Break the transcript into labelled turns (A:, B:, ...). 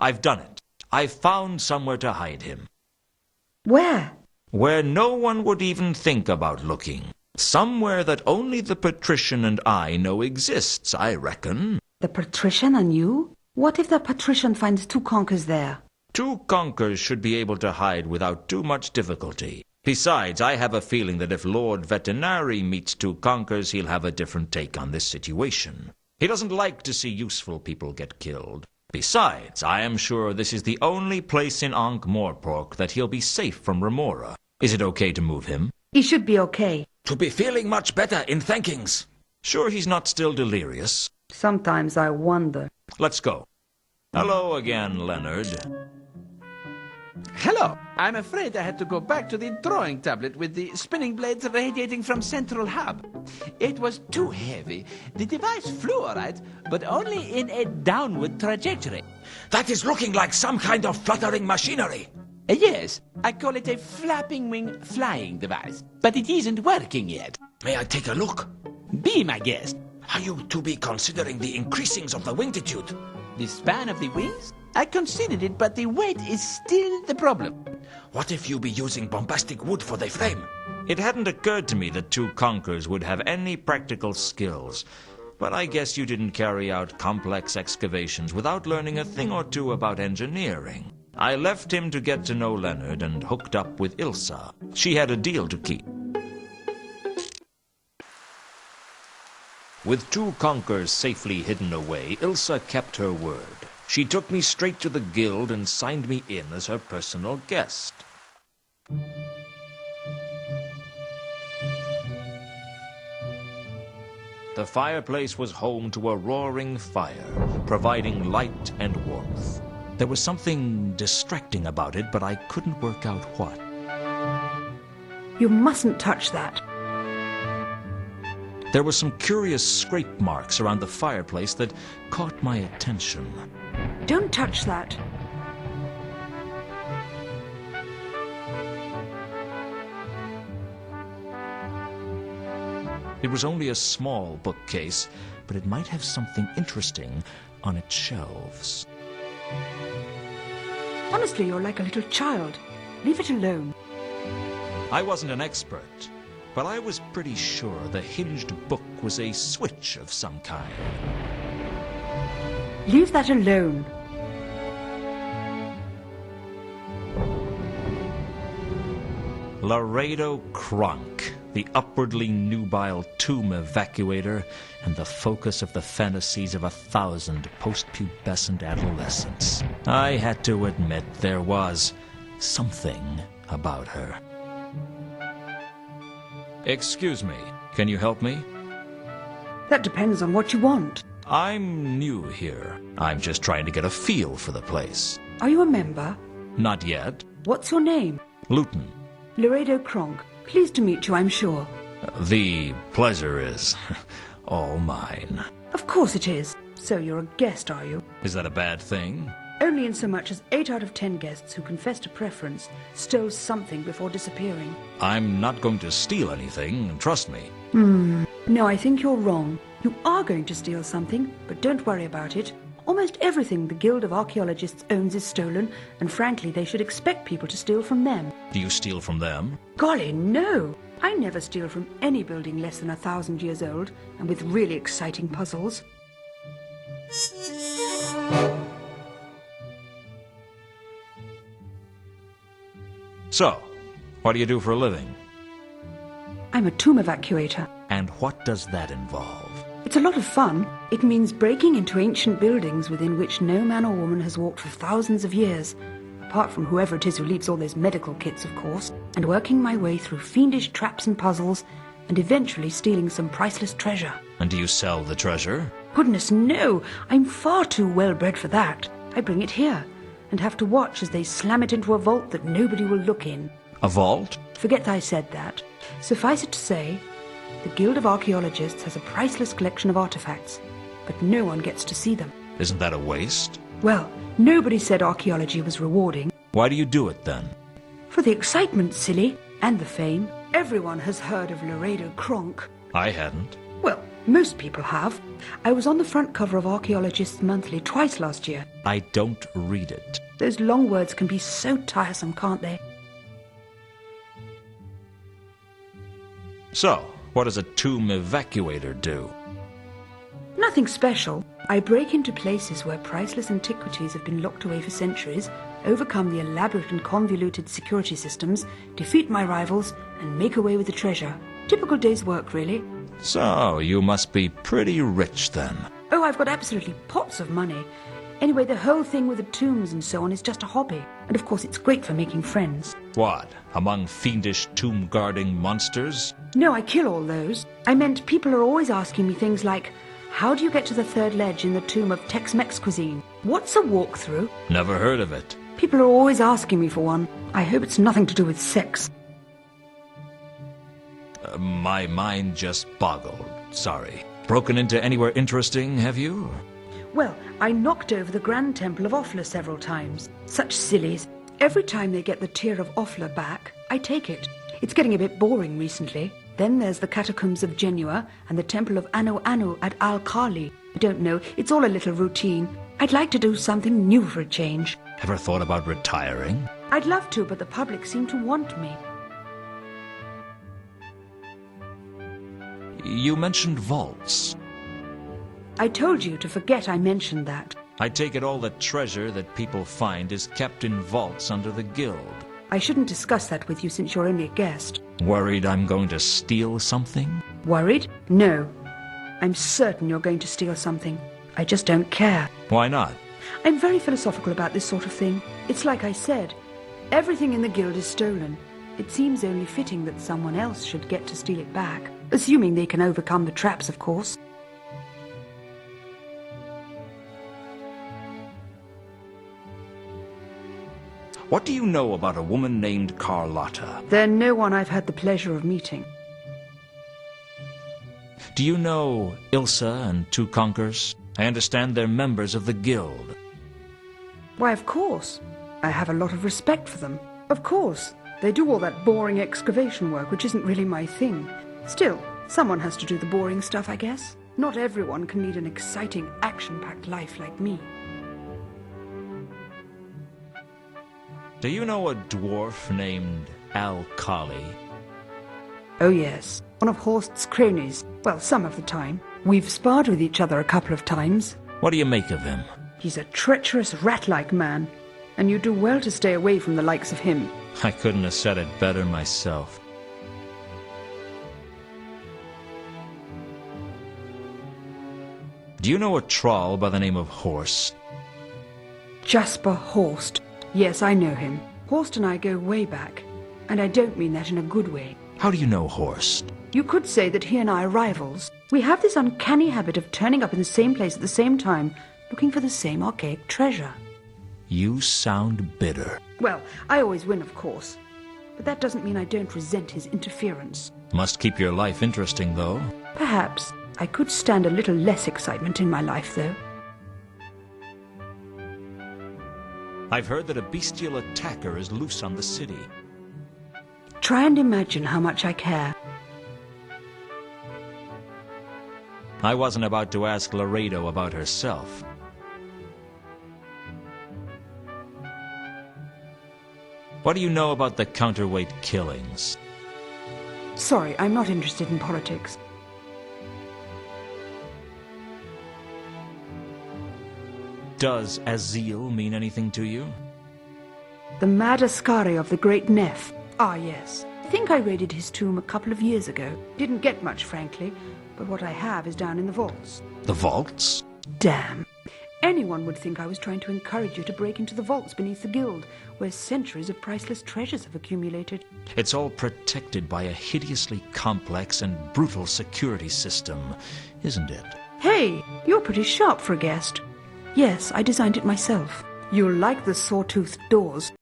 A: I've done it. I've found somewhere to hide him.
B: Where?
A: Where no one would even think about looking. Somewhere that only the patrician and I know exists, I reckon.
B: The patrician and you? What if the patrician finds two conkers there?
A: Two conkers should be able to hide without too much difficulty. Besides, I have a feeling that if Lord Veterinary meets two conkers, he'll have a different take on this situation. He doesn't like to see useful people get killed. Besides, I am sure this is the only place in Ankh-Morpork that he'll be safe from Remora. Is it okay to move him?
B: He should be okay.
A: To be feeling much better in thankings. Sure he's not still delirious?
B: Sometimes I wonder.
A: Let's go. Hello again, Leonard.
C: Hello. I'm afraid I had to go back to the drawing tablet with the spinning blades radiating from central hub. It was too heavy. The device flew all right, but only in a downward trajectory.
A: That is looking like some kind of fluttering machinery.
C: Yes, I call it a flapping wing flying device, but it isn't working yet.
A: May I take a look?
C: Be my guest.
A: Are you to be considering the increasings of the wingtitude?
C: The span of the wings? I considered it, but the weight is still the problem.
A: What if you be using bombastic wood for the frame? It hadn't occurred to me that two conkers would have any practical skills. But I guess you didn't carry out complex excavations without learning a thing or two about engineering. I left him to get to know Leonard and hooked up with Ilsa. She had a deal to keep. With two conkers safely hidden away, Ilsa kept her word. She took me straight to the guild and signed me in as her personal guest. The fireplace was home to a roaring fire, providing light and warmth. There was something distracting about it, but I couldn't work out what.
B: You mustn't touch that.
A: There were some curious scrape marks around the fireplace that caught my attention.
B: Don't touch that.
A: It was only a small bookcase, but it might have something interesting on its shelves.
B: Honestly, you're like a little child. Leave it alone.
A: I wasn't an expert, but I was pretty sure the hinged book was a switch of some kind.
B: Leave that alone.
A: Laredo Kronk, the upwardly nubile Tomb Evacuator, and the focus of the fantasies of 1,000 post-pubescent adolescents. I had to admit there was something about her. Excuse me, can you help me?
B: That depends on what you want.
A: I'm new here. I'm just trying to get a feel for the place.
B: Are you a member?
A: Not yet.
B: What's your name?
A: Lewton.
B: Laredo Kronk. Pleased to meet you, I'm sure.
A: The pleasure is all mine.
B: Of course it is. So you're a guest, are you?
A: Is that a bad thing?
B: Only in so much as 8 out of 10 guests who confessed a preference stole something before disappearing.
A: I'm not going to steal anything, trust me.
B: No, I think you're wrong. You are going to steal something, but don't worry about it. Almost everything the Guild of Archaeologists owns is stolen, and frankly, they should expect people to steal from them.
A: Do you steal from them?
B: Golly, no! I never steal from any building less than 1,000 years old, and with really exciting puzzles.
A: So, what do you do for a living?
B: I'm a tomb evacuator.
A: And what does that involve?
B: It's a lot of fun. It means breaking into ancient buildings within which no man or woman has walked for thousands of years, apart from whoever it is who leaves all those medical kits, of course, and working my way through fiendish traps and puzzles, and eventually stealing some priceless treasure.
A: And do you sell the treasure?
B: Goodness, no! I'm far too well-bred for that. I bring it here, and have to watch as they slam it into a vault that nobody will look in.
A: A vault?
B: Forget I said that. Suffice it to say, the Guild of Archaeologists has a priceless collection of artifacts, but no one gets to see them.
A: Isn't that a waste?
B: Well, nobody said archaeology was rewarding.
A: Why do you do it then?
B: For the excitement, silly, and the fame. Everyone has heard of Laredo Kronk.
A: I hadn't.
B: Well, most people have. I was on the front cover of Archaeologists Monthly twice last year,
A: I don't read it.
B: Those long words can be so tiresome, can't they?
A: So, what does a Tomb Evacuator do?
B: Nothing special. I break into places where priceless antiquities have been locked away for centuries, overcome the elaborate and convoluted security systems, defeat my rivals, and make away with the treasure. Typical day's work, really.
A: So, you must be pretty rich then.
B: Oh, I've got absolutely pots of money. Anyway, the whole thing with the tombs and so on is just a hobby. And of course, it's great for making friends.
A: What? Among fiendish tomb-guarding monsters?
B: No, I kill all those. I meant people are always asking me things like, how do you get to the third ledge in the tomb of Tex-Mex cuisine? What's a walkthrough?
A: Never heard of it.
B: People are always asking me for one. I hope it's nothing to do with sex.
A: My mind just boggled. Sorry. Broken into anywhere interesting, have you?
B: Well, I knocked over the Grand Temple of Offler several times. Such sillies. Every time they get the Tear of Offler back, I take it. It's getting a bit boring recently. Then there's the Catacombs of Genua and the Temple of Anu Anu at Al-Khali. I don't know, it's all a little routine. I'd like to do something new for a change.
A: Ever thought about retiring?
B: I'd love to, but the public seem to want me.
A: You mentioned vaults.
B: I told you to forget I mentioned that.
A: I take it all the treasure that people find is kept in vaults under the Guild.
B: I shouldn't discuss that with you since you're only a guest.
A: Worried I'm going to steal something?
B: Worried? No. I'm certain you're going to steal something. I just don't care.
A: Why not?
B: I'm very philosophical about this sort of thing. It's like I said, everything in the Guild is stolen. It seems only fitting that someone else should get to steal it back. Assuming they can overcome the traps, of course.
A: What do you know about a woman named Carlotta?
B: They're no one I've had the pleasure of meeting.
A: Do you know Ilsa and Two Conkers? I understand they're members of the Guild.
B: Why, of course. I have a lot of respect for them. Of course. They do all that boring excavation work, which isn't really my thing. Still, someone has to do the boring stuff, I guess. Not everyone can lead an exciting, action-packed life like me.
A: Do you know a dwarf named Al-Khali?
B: Oh yes, one of Horst's cronies. Well, some of the time. We've sparred with each other a couple of times.
A: What do you make of him?
B: He's a treacherous, rat-like man, and you do well to stay away from the likes of him.
A: I couldn't have said it better myself. Do you know a troll by the name of Horst?
B: Jasper Horst. Yes, I know him. Horst and I go way back, and I don't mean that in a good way.
A: How do you know Horst?
B: You could say that he and I are rivals. We have this uncanny habit of turning up in the same place at the same time, looking for the same archaic treasure.
A: You sound bitter.
B: Well, I always win, of course. But that doesn't mean I don't resent his interference.
A: Must keep your life interesting, though.
B: Perhaps. I could stand a little less excitement in my life, though.
A: I've heard that a bestial attacker is loose on the city.
B: Try and imagine how much I care.
A: I wasn't about to ask Laredo about herself. What do you know about the counterweight killings?
B: Sorry, I'm not interested in politics.
A: Does Azil mean anything to you?
B: The mad Ascari of the Great Neph. Ah, yes. I think I raided his tomb a couple of years ago. Didn't get much, frankly, but what I have is down in the vaults.
A: The vaults?
B: Damn. Anyone would think I was trying to encourage you to break into the vaults beneath the Guild, where centuries of priceless treasures have accumulated.
A: It's all protected by a hideously complex and brutal security system, isn't it?
B: Hey, you're pretty sharp for a guest. Yes, I designed it myself. You'll like the sawtoothed doors.